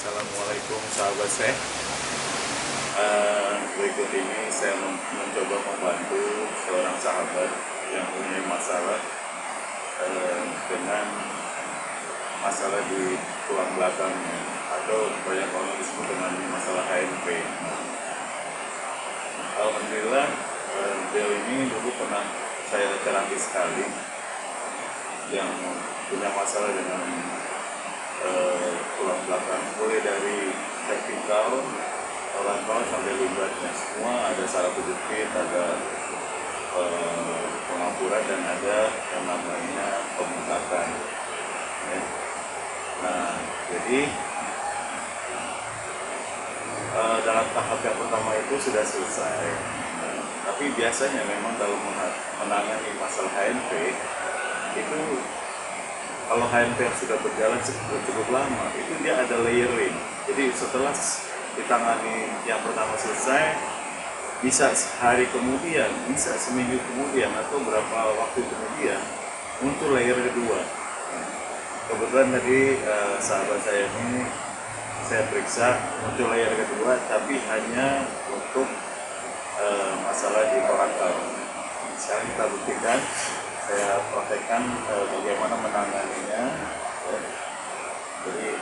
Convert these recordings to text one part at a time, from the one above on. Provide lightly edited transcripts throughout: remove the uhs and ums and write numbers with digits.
Assalamualaikum sahabat saya. Berikut ini saya mencoba membantu seorang sahabat yang punya masalah dengan masalah di tulang belakangnya atau banyak orang disebut dengan masalah HNP. Alhamdulillah, beliau ini dulu pernah saya terapi sekali yang punya masalah dengan tulang belakang, mulai dari vertikal, horizontal sampai lumbarnya, semua ada saraf kejepit, ada pengampuran dan ada yang namanya pembengkakan. Ya. Nah, jadi dalam tahap yang pertama itu sudah selesai. Tapi biasanya memang dalam menangani masalah HNP itu, kalau HNP yang sudah berjalan cukup lama, itu dia ada layering. Jadi setelah ditangani yang pertama selesai, bisa hari kemudian, bisa seminggu kemudian, atau berapa waktu kemudian muncul layer kedua. Kebetulan tadi sahabat saya ini saya periksa muncul layer kedua, tapi hanya untuk masalah di torakal. Sekarang kita buktikan, saya praktekkan bagaimana menanganinya. Jadi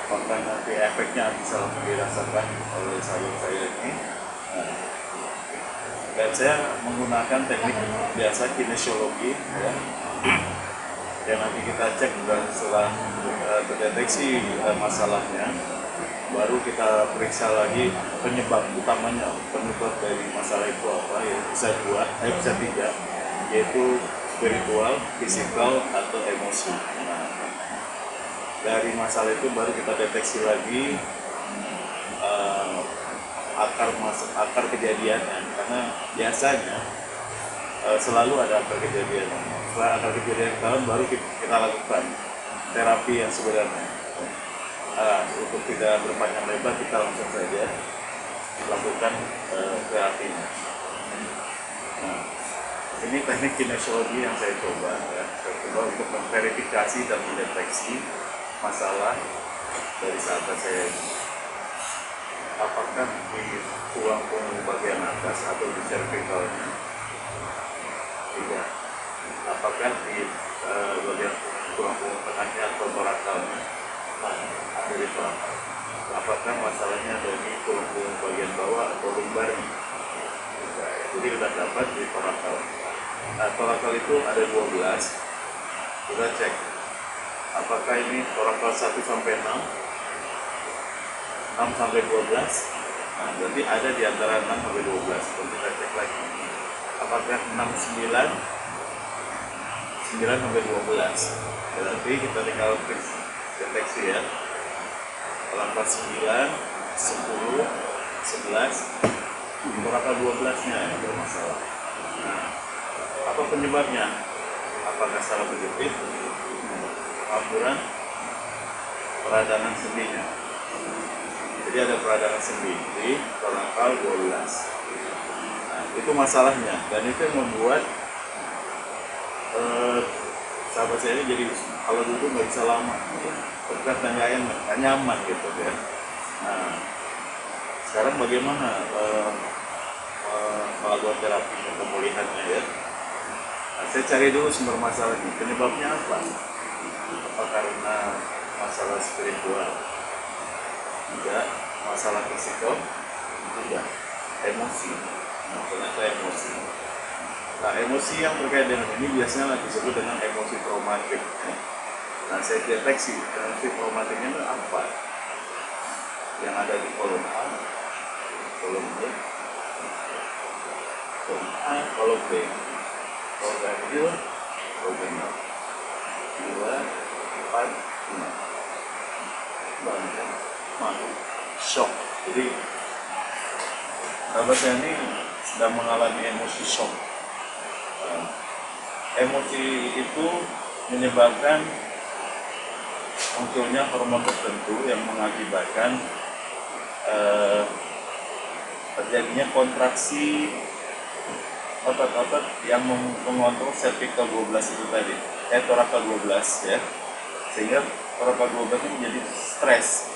konten nanti efeknya bisa langsung dirasakan oleh sahabat saya ini. Dan saya menggunakan teknik biasa kinesiologi, ya. Dan nanti kita cek, dan setelah terdeteksi masalahnya, baru kita periksa lagi penyebab utamanya, penyebab dari masalah itu apa, ya bisa tiga, yaitu spiritual, fisikal, atau emosi. Nah, dari masalah itu baru kita deteksi lagi akar kejadiannya, karena biasanya selalu ada akar kejadian. Setelah akar kejadian tahun baru kita lakukan terapi yang sebenarnya. Untuk tidak berpanjang lebar, kita langsung saja lakukan terapinya. Nah, ini teknik kinesiologi yang saya coba, ya. Saya coba untuk memverifikasi dan mendeteksi masalah dari sahabat saya ini. Apakah di tulang punggung bagian atas atau di cervicalnya? Tidak. Apakah di bagian tulang punggung tengahnya atau torakalnya? Ada di torakal. Apakah masalahnya ada di tulang punggung bagian bawah atau lumbarnya? Jadi sudah dapat di torakal. Nah, torakal itu ada 12. Kita cek apakah ini torakal 1 sampai 6, 6 sampai 12. Nah, berarti ada di antara 6 sampai 12. Lalu kita cek lagi apakah 6, 9, 9 sampai 12. Berarti kita tinggal deteksi, ya. Torakal 9, 10, 11, torakal 12-nya yang bermasalah. Nah, apa penyebabnya? Apakah salah kejepit, pengampuran, peradangan sendinya? Jadi ada peradangan sendi di torakal 12. Nah, itu masalahnya, dan itu yang membuat sahabat saya ini jadi kalau duduk nggak bisa lama, dekat dan nggak nyaman gitu, ya. Nah, sekarang bagaimana melakukan terapi pemulihannya, ya? Nah, saya cari dulu sumber masalahnya, penyebabnya apa? Apa karena masalah spiritual? Tidak. Masalah fisikal? Tidak. Emosi? Nah, ternyata emosi. Nah, emosi yang terkait dengan ini biasanya disebut dengan emosi traumatik. Nah, saya deteksi emosi traumatiknya itu apa? Yang ada di kolom A, kolom B, kolom A, kolom B, kolom Q, kolom 2, 4, 5. Shock. Jadi sahabat saya ini sedang mengalami emosi shock. Emosi itu menyebabkan munculnya hormon tertentu yang mengakibatkan terjadinya kontraksi otot-otot yang mengontrol cervical 12 itu tadi, torakal 12, ya. Sehingga Orang 12 ini menjadi stres.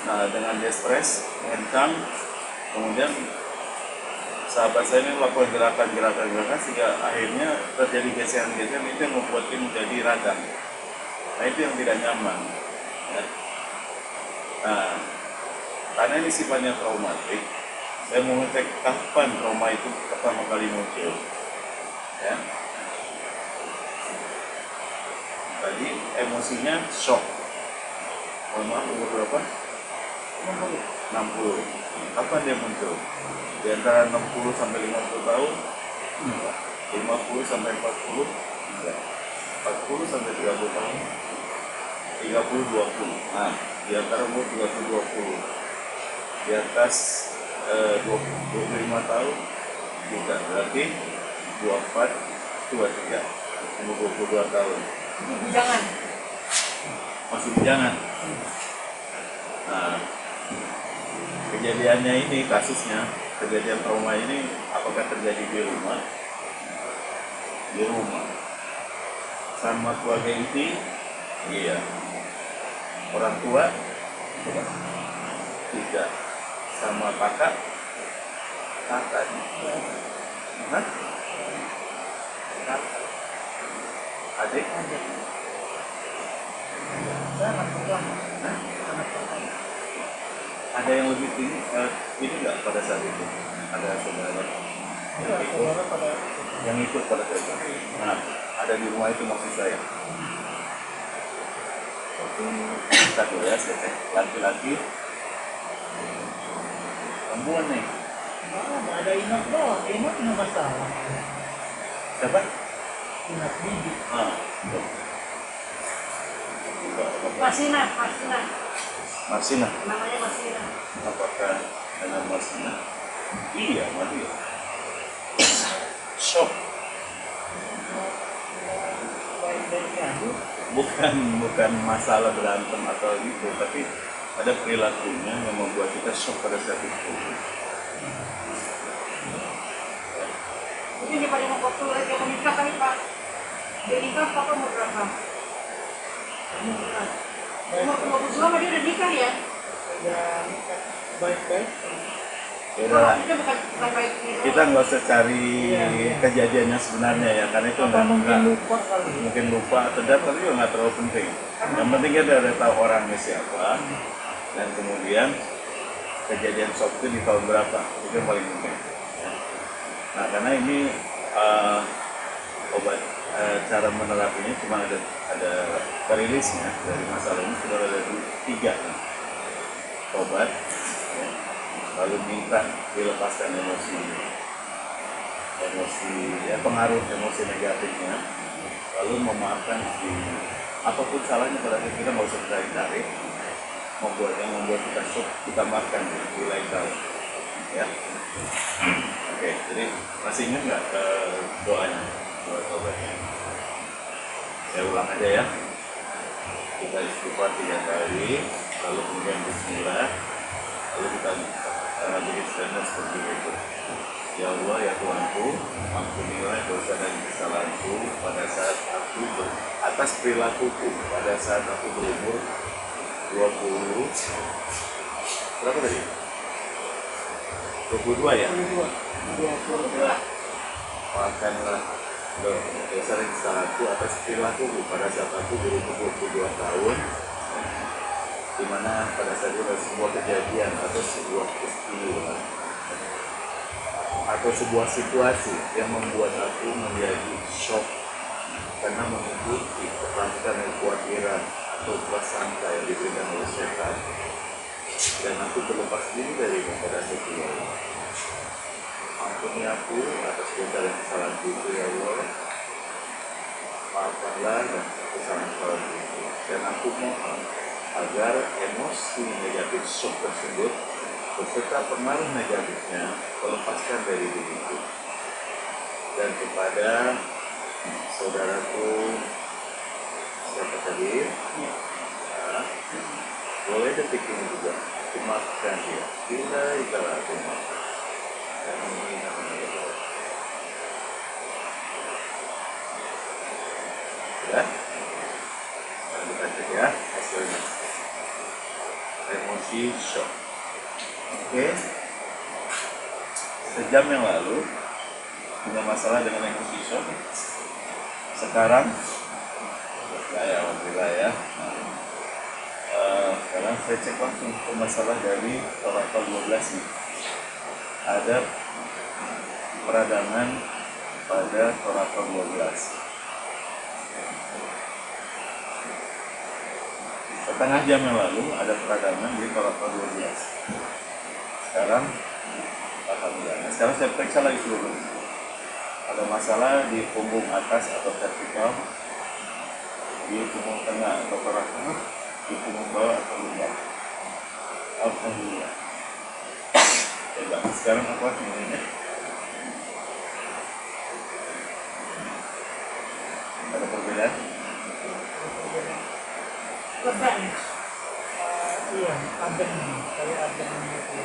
Nah, dengan dia stres, mengencang, kemudian sahabat saya ini melakukan gerakan sehingga akhirnya terjadi geseran-geseran itu yang membuat dia menjadi radang. Nah, itu yang tidak nyaman. Ya. Nah, karena ini sifatnya traumatik, saya mau ngecek kapan trauma itu pertama kali muncul. Ya. Tadi emosinya shock. Mohon maaf, umur berapa? 60. Kapan dia muncul? Di antara 60 sampai 50 tahun? Enggak. 50 sampai 40? Enggak. 40 sampai 30 tahun? 30 20. Nah, di antara umur 30 20. Di atas 25 tahun juga berarti 24 23 umur 22 tahun. Jangan. Masih jangan. Nah, kejadiannya ini, kasusnya, kejadian trauma ini apakah terjadi di rumah? Di rumah. Sama keluarga inti? Iya. Orang tua? Tidak. Sama kakak? Kakak. Hah? Kakak. Adik? Sangat pertama. Hah? Sangat pertama. Ada yang lebih tinggi? Ini enggak pada saat itu? Ada saudara yang ikut? Saudara pada Yang ikut pada saat itu? Nah, ada di rumah itu maksud saya. Satu ya, saya cek. Laki-laki, perempuan nih. ada inap doang. Inap nggak masalah. Siapa? Inap biji. Betul. Masina. Marsina. Namanya Masina. Apakah ada Marsina? Iya, Maria. Shock. Baik dari ngadu. Bukan masalah berantem atau gitu, tapi ada perilakunya yang membuat kita shock pada saat itu. Ini pada mau waktu lagi mau nikah kan Pak. Dia nikah Papa mau berapa? Umur 20 sama dia udah nikah ya? Udah nikah. Baik-baik. Ya udah, Kita bukan baik gitu. kita nggak usah cari kejadiannya sebenarnya ya, karena itu Apa mungkin nggak lupa kali? mungkin lupa atau data juga nggak terlalu penting. Yang penting kita udah tahu orangnya siapa dan kemudian kejadian shock itu di tahun berapa, itu yang paling penting. Ya. Nah, karena ini obat cara menerapinya cuma ada perilisnya dari masalah ini sudah ada 3 obat, ya. Lalu minta dilepaskan emosi ya, pengaruh emosi negatifnya, lalu memaafkan istrinya. Apapun salahnya pada saat kita nggak usah cari-cari, yang membuat kita shock, kita maafkan di lain kali, ya. Oke, jadi masih ingat nggak doanya, doa obatnya? Saya ulang aja ya. Kita istighfar 3 kali, lalu kemudian bismillah, lalu kita bikin statement seperti itu. Ya Allah, ya Tuhanku, ampunilah dosa dan kesalahanku pada saat atas perilakuku pada saat aku berumur 20 berapa tadi? 22 ya? 22. Maafkanlah dosa dan kesalahanku atas perilakuku pada saat aku berumur 22 tahun, di mana pada saat itu ada sebuah kejadian atau sebuah peristiwa atau sebuah situasi yang membuat aku menjadi shock karena mengikuti ketakutan dan kekhawatiran atau prasangka yang diberikan oleh setan, dan aku berlepas diri darimu pada saat itu. Ampuni aku atas dosa dan kesalahanku itu ya Allah, maafkanlah dan kesalahan-kesalahanku itu, dan aku mohon agar emosi negatif shock tersebut beserta pengaruh negatifnya melepaskan dari diriku. Dan kepada saudaraku siapa tadi, nah, boleh detik ini juga dimaafkan dia, bila ikalah aku maafkan dan ini namanya Allah. Ya, kita cek ya. energi shock. Oke, sejam yang lalu punya masalah dengan energi shock. Sekarang saya alhamdulillah ya. Sekarang saya cek langsung ke masalah dari torakel 12 nih. Ada peradangan pada torakel 12. Setengah jam yang lalu ada peradangan di torakel 12. Sekarang alhamdulillah. Nah, sekarang saya periksa lagi seluruh. Ada masalah di punggung atas atau vertikal, di punggung tengah atau perah tengah, di punggung bawah atau lumbar. Alhamdulillah. Coba sekarang apa ini? Ada perbedaan? Leban. Iya, adem. Kayak adem gitu.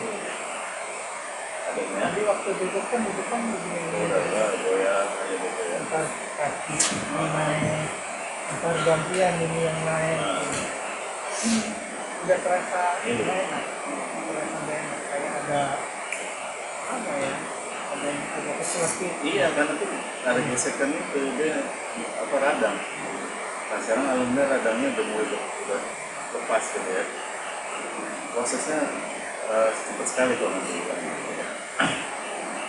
Adanya? Tadi waktu duduk kan begini. Udah goyang aja gitu ya. Ntar kaki ini naik, ntar gantian ini yang naik. Udah terasa Ini. nggak enak. Terasa nggak enak. Kayak ada apa ya? Ada yang agak keselakit. Iya, karena tuh ada gesekan itu dia apa radang. Nah sekarang alhamdulillah radangnya udah mulai udah lepas gitu ya. Prosesnya cepat sekali kok nanti.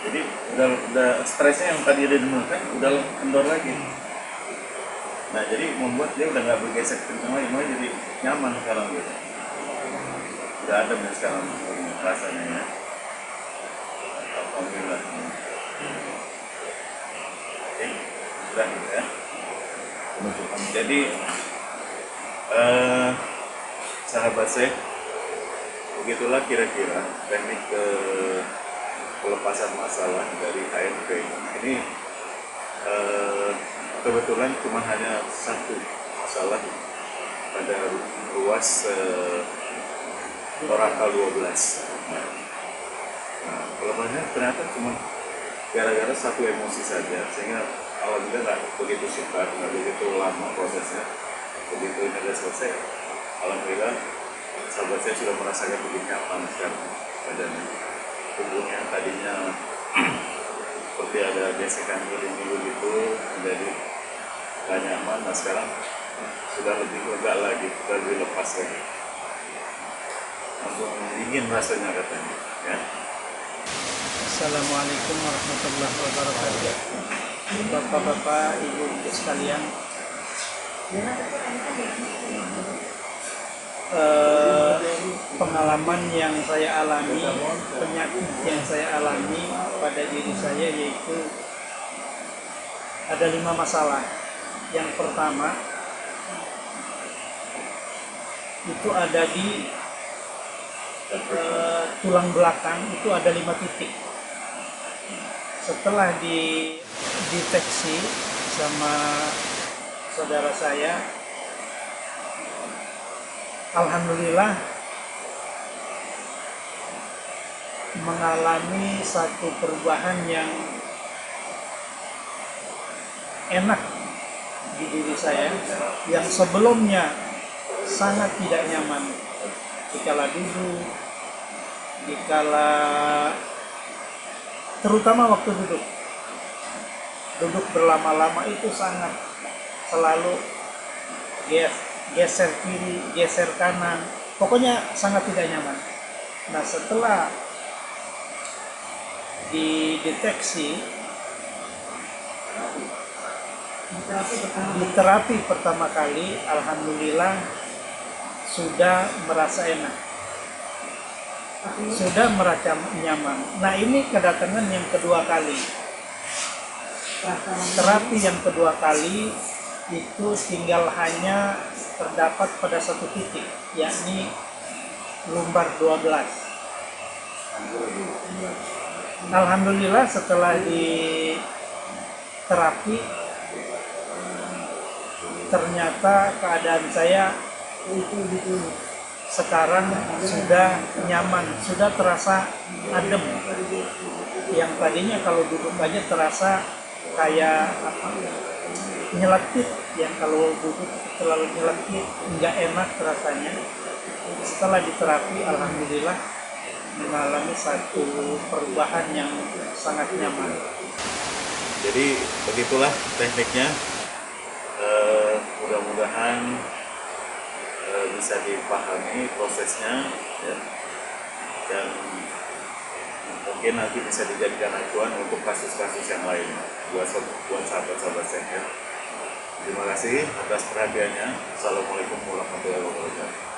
Jadi udah stresnya yang tadi dia demukan udah kendor lagi. Nah jadi membuat dia udah nggak bergesek kencang lagi, malah jadi nyaman sekarang gitu. Udah adem ya sekarang rasanya ya. Alhamdulillah. Oke, udah gitu ya. Jadi sahabat saya, begitulah kira-kira teknik pelepasan masalah dari HNP. Ini kebetulan cuma hanya satu masalah pada ruas torakal 12. Nah, pelepasnya ternyata cuma gara-gara satu emosi saja, sehingga alhamdulillah nggak begitu sukar, nggak begitu lama prosesnya. Begitu ini sudah selesai, alhamdulillah sahabat saya sudah merasakan lebih nyaman sekarang badannya. Tubuhnya tadinya seperti ada gesekan ngilu-ngilu gitu, menjadi nggak nyaman. Nah sekarang sudah lebih lega lagi, sudah lebih lepas lagi. Langsung dingin rasanya katanya. Ya. Assalamualaikum warahmatullahi wabarakatuh. Bapak-bapak, ibu-ibu sekalian, pengalaman yang saya alami, penyakit yang saya alami pada diri saya yaitu ada 5 masalah. Yang pertama itu ada di tulang belakang, itu ada 5 titik. Setelah dideteksi sama saudara saya, alhamdulillah mengalami satu perubahan yang enak di diri saya, yang sebelumnya sangat tidak nyaman dikala duduk, dikala terutama waktu duduk berlama-lama itu sangat selalu geser kiri, geser kanan, pokoknya sangat tidak nyaman. Nah setelah dideteksi di terapi pertama kali, alhamdulillah sudah merasa enak, sudah merasa nyaman. Nah ini kedatangan yang kedua kali. Terapi yang kedua kali itu tinggal hanya terdapat pada satu titik, yakni lumbar 12. Alhamdulillah setelah di terapi ternyata keadaan saya sekarang sudah nyaman, sudah terasa adem. Yang tadinya kalau duduk aja terasa kayak apa, nyelekit, yang kalau duduk terlalu nyelekit, nggak enak rasanya. setelah diterapi alhamdulillah mengalami satu perubahan yang sangat nyaman. Jadi begitulah tekniknya. Mudah-mudahan bisa dipahami prosesnya ya. Dan mungkin nanti bisa dijadikan acuan untuk kasus-kasus yang lain buat sahabat-sahabat sehat. Terima kasih atas perhatiannya. Assalamualaikum warahmatullahi wabarakatuh.